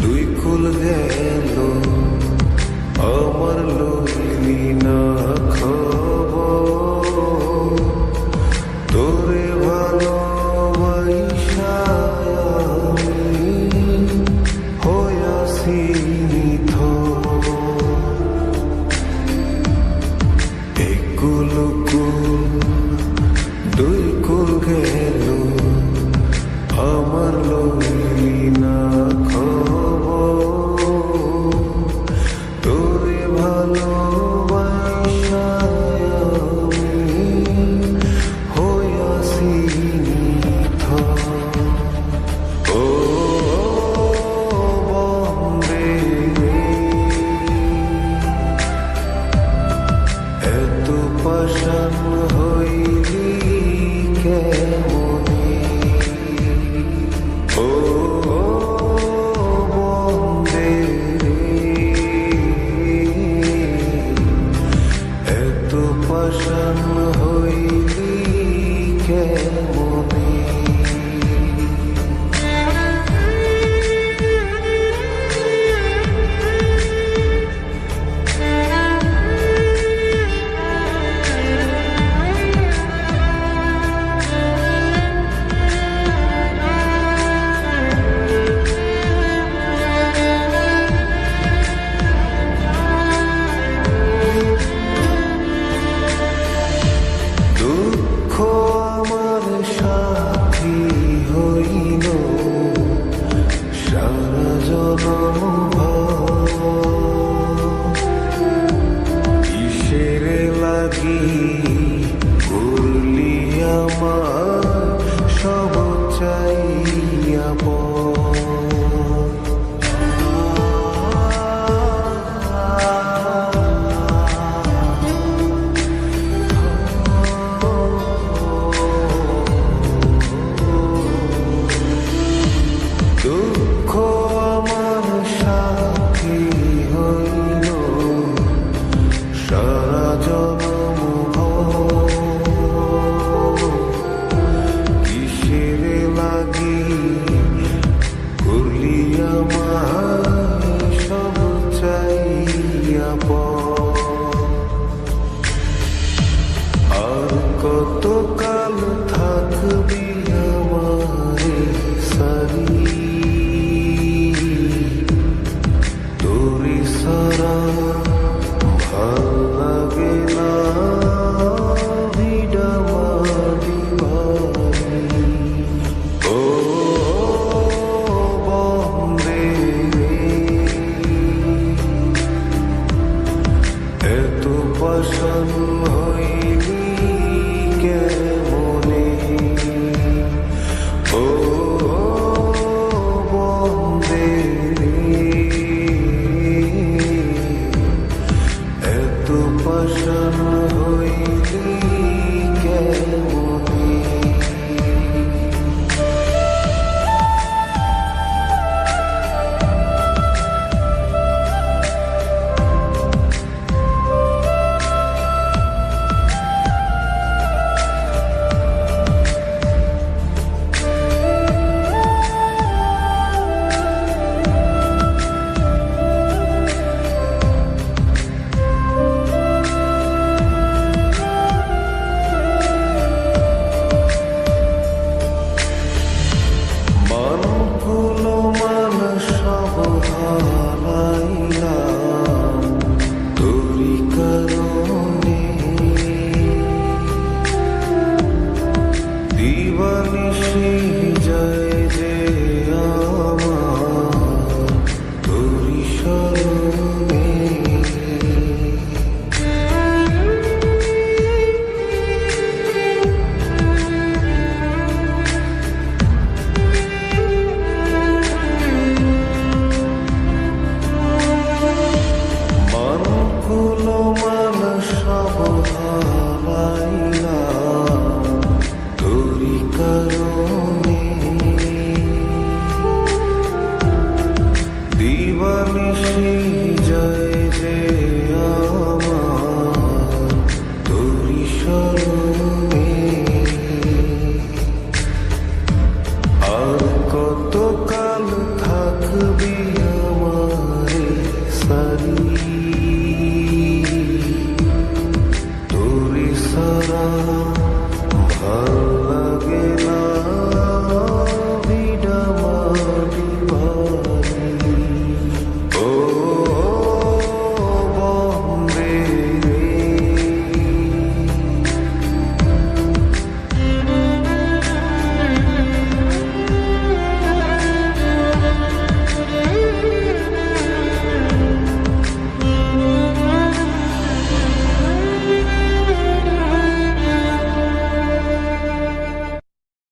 দুই কুল গেল আমার লইলি না খবর তোরে ভালোবাসা হইয়াছি নিথর এক কুল দুই কুল গেল আমার লইলি না খবর তোরে ভালোবাসা হইয়াছি নিথর ও বন্দে এত পাষাণ হইলি কেমনে ও বন্দে এত পাষাণ হইলি কেমনে দুঃখ আমার সাথী হইল সারা জনম কিসের লাগি করলি আমার সব চাইয়া দুঃখ আমার সাথী হইল সারা জনম কিসের লাগি করলি আমার সব চাইয়া আর কতকাল থাকবি আমারে সারি তোরে সারা ভাল লাগে না ভিডা মাটি বাড়ি ও বন্দে কত